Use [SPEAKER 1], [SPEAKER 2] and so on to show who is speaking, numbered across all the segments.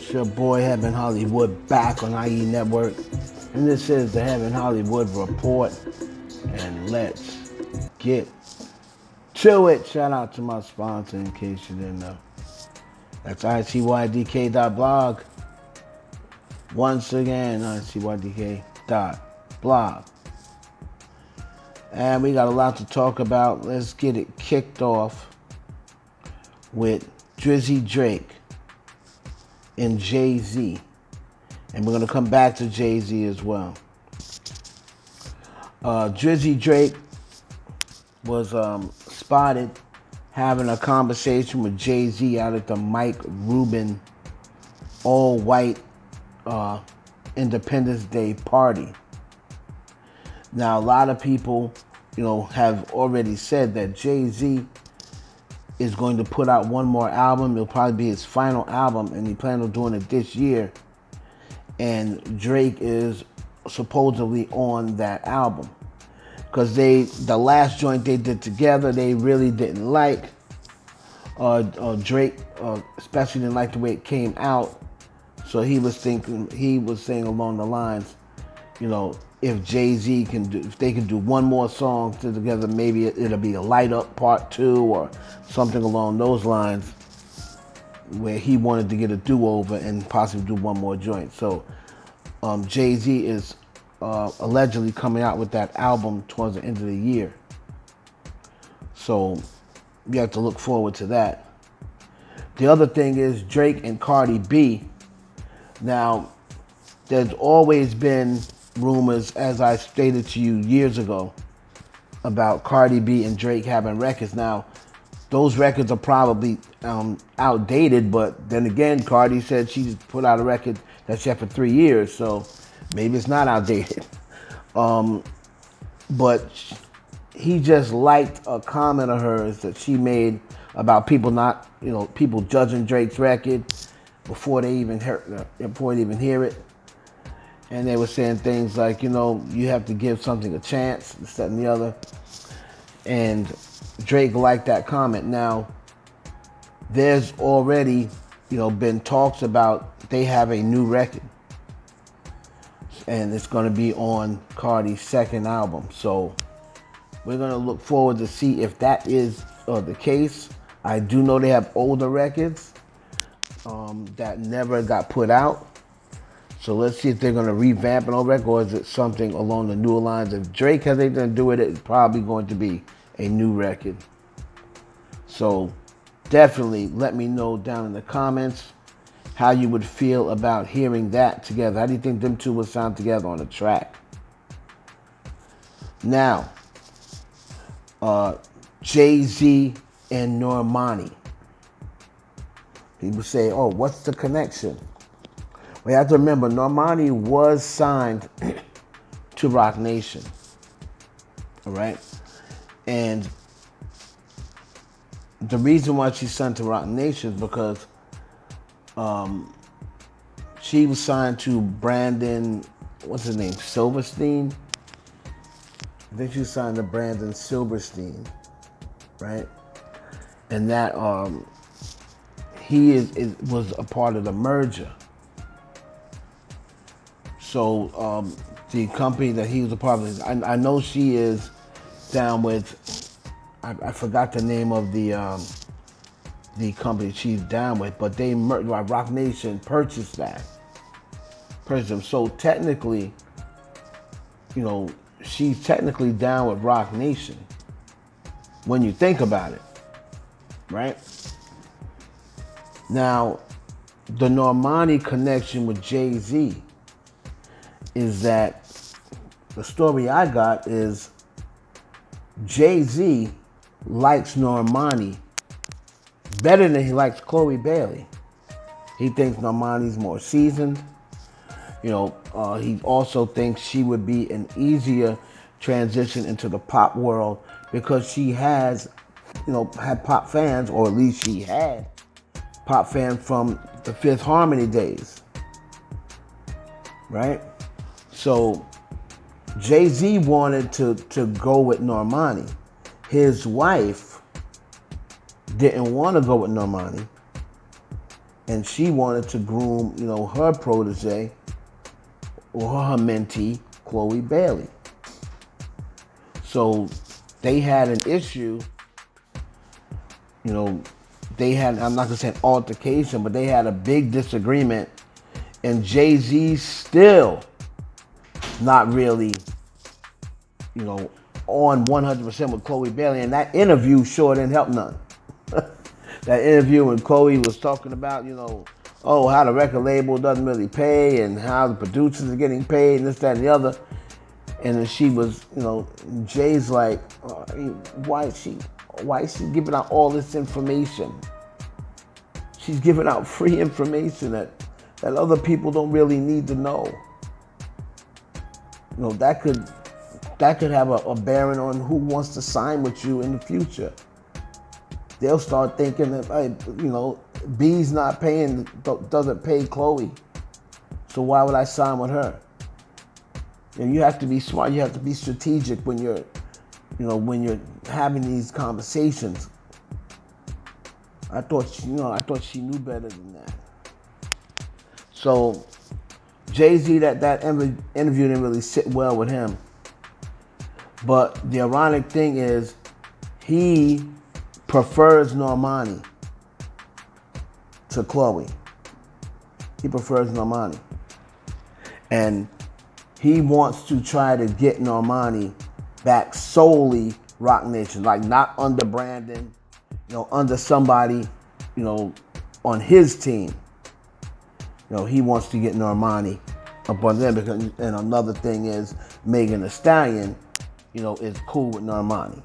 [SPEAKER 1] It's your boy Heaven Hollywood back on IE Network, and this is the Heaven Hollywood Report. And let's get to it. Shout out to my sponsor in case you didn't know. That's icydk.blog. Once again, icydk.blog. And we got a lot to talk about. Let's get it kicked off with Drizzy Drake and Jay-Z. And we're going to come back to Jay-Z as well. Drizzy Drake was spotted having a conversation with Jay-Z out at the Mike Rubin all-white Independence Day party. Now, a lot of people, have already said that Jay-Z is going to put out one more album. It'll probably be his final album, and he plans on doing it this year. And Drake is supposedly on that album. Because the last joint they did together, they really didn't like. Drake especially didn't like the way it came out. So he was saying along the lines, if Jay-Z if they can do one more song together, maybe it'll be a Light Up Part 2 or something along those lines, where he wanted to get a do-over and possibly do one more joint. So Jay-Z is allegedly coming out with that album towards the end of the year. So you have to look forward to that. The other thing is Drake and Cardi B. Now, there's always been rumors, as I stated to you years ago, about Cardi B and Drake having records. Now, those records are probably outdated, but then again, Cardi said she put out a record that she had for 3 years, so maybe it's not outdated. But he just liked a comment of hers that she made about people people judging Drake's record before they even hear it. And they were saying things like, you have to give something a chance, this, that, and the other. And Drake liked that comment. Now, there's already, been talks about they have a new record. And it's going to be on Cardi's second album. So we're going to look forward to see if that is the case. I do know they have older records that never got put out. So let's see if they're going to revamp an old record, or is it something along the newer lines. If Drake has anything to do with it, it's probably going to be a new record. So definitely let me know down in the comments how you would feel about hearing that together. How do you think them two would sound together on a track? Now, Jay-Z and Normani. People say, oh, what's the connection? Well, you have to remember, Normani was signed to Roc Nation. All right? And the reason why she's signed to Roc Nation is because she was signed to Brandon, what's his name, Silverstein? I think she was signed to Brandon Silverstein, right? And that he was a part of the merger. So the company that he was a part of, I know she is down with, I forgot the name of the company she's down with, but they Roc Nation purchased them. So technically, she's technically down with Roc Nation when you think about it, right? Now, the Normani connection with Jay-Z is that the story I got is Jay-Z likes Normani better than he likes Chloe Bailey. He thinks Normani's more seasoned. He also thinks she would be an easier transition into the pop world because she has, had pop fans, or at least she had pop fans from the Fifth Harmony days, right? So Jay-Z wanted to go with Normani. His wife didn't want to go with Normani. and she wanted to groom, her protege or her mentee, Chloe Bailey. So they had an issue, they had, I'm not gonna say an altercation, but they had a big disagreement, and Jay-Z still not really, on 100% with Chloe Bailey, and that interview sure didn't help none. That interview when Chloe was talking about, how the record label doesn't really pay and how the producers are getting paid and this, that, and the other. And then she was, Jay's like, why is she giving out all this information? She's giving out free information that other people don't really need to know. That could have a bearing on who wants to sign with you in the future. They'll start thinking that, hey, B's not paying, doesn't pay Chloe, so why would I sign with her? And you have to be smart. You have to be strategic when you're having these conversations. I thought she knew better than that. So Jay-Z, that interview didn't really sit well with him. But the ironic thing is, he prefers Normani to Chloe. He prefers Normani. And he wants to try to get Normani back solely Roc Nation, like not under Brandon, under somebody, on his team. He wants to get Normani up on them because, and another thing is Megan Thee Stallion, is cool with Normani.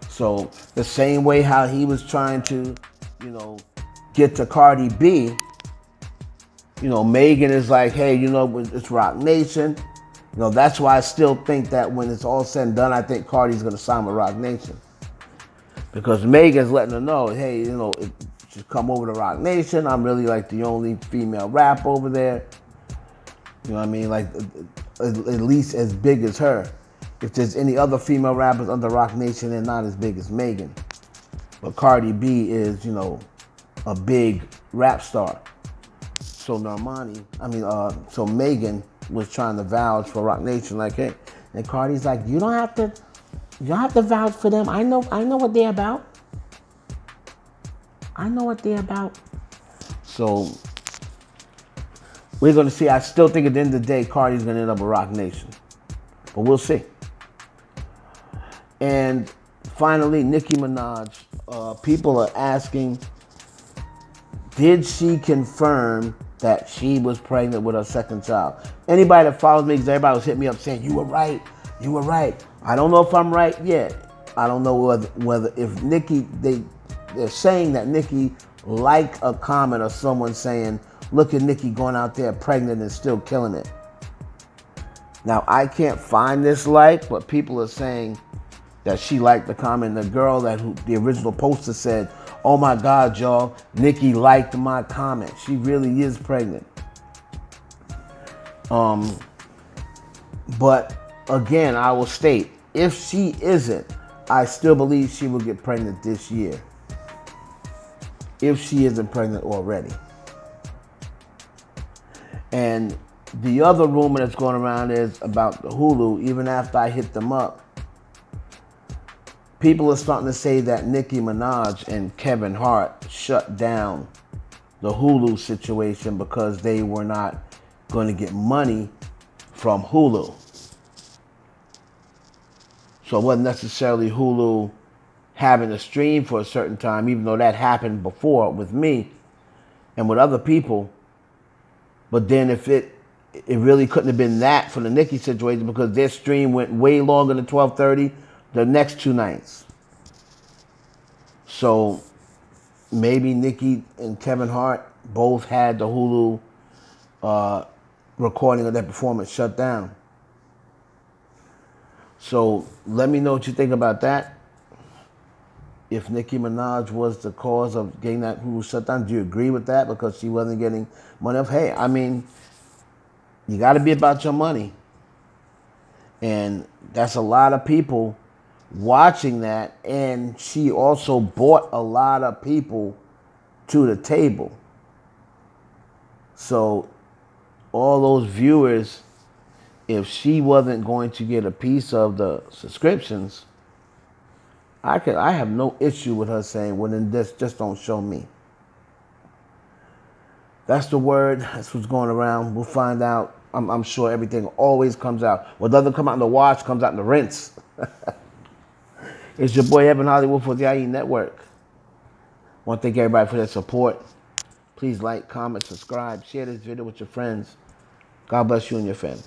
[SPEAKER 1] So the same way how he was trying to, get to Cardi B, Megan is like, hey, it's Roc Nation. That's why I still think that when it's all said and done, I think Cardi's gonna sign with Roc Nation. Because Megan's letting her know, hey, just come over to Roc Nation. I'm really like the only female rap over there. You know what I mean? Like, at least as big as her. If there's any other female rappers under Roc Nation, they're not as big as Megan. But Cardi B is, a big rap star. So so Megan was trying to vouch for Roc Nation, like, hey, and Cardi's like, you don't have to vouch for them. I know what they're about. I know what they're about. So we're gonna see. I still think at the end of the day, Cardi's gonna end up with Roc Nation, but we'll see. And finally, Nicki Minaj. People are asking, did she confirm that she was pregnant with her second child? Anybody that follows me, because everybody was hitting me up saying, you were right. I don't know if I'm right yet. I don't know whether if Nicki, they're saying that Nicki liked a comment of someone saying, look at Nicki going out there pregnant and still killing it. Now, I can't find this like, but people are saying that she liked the comment. The girl the original poster said, oh my God, y'all, Nicki liked my comment. She really is pregnant. But again, I will state, if she isn't, I still believe she will get pregnant this year. If she isn't pregnant already. And the other rumor that's going around is about the Hulu. Even after I hit them up, people are starting to say that Nicki Minaj and Kevin Hart shut down the Hulu situation because they were not going to get money from Hulu. So it wasn't necessarily Hulu having a stream for a certain time, even though that happened before with me and with other people. But then if it really couldn't have been that for the Nicki situation because their stream went way longer than 12:30 the next two nights. So maybe Nicki and Kevin Hart both had the Hulu recording of that performance shut down. So let me know what you think about that. If Nicki Minaj was the cause of getting that Hulu shut down, do you agree with that? Because she wasn't getting money. Hey, I mean, you got to be about your money. And that's a lot of people watching that. And she also brought a lot of people to the table. So all those viewers, if she wasn't going to get a piece of the subscriptions, I have no issue with her saying, well, then this just don't show me. That's the word. That's what's going around. We'll find out. I'm sure everything always comes out. What doesn't come out in the wash comes out in the rinse. It's your boy Evan Hollywood for the IE Network. I want to thank everybody for their support. Please like, comment, subscribe, share this video with your friends. God bless you and your family.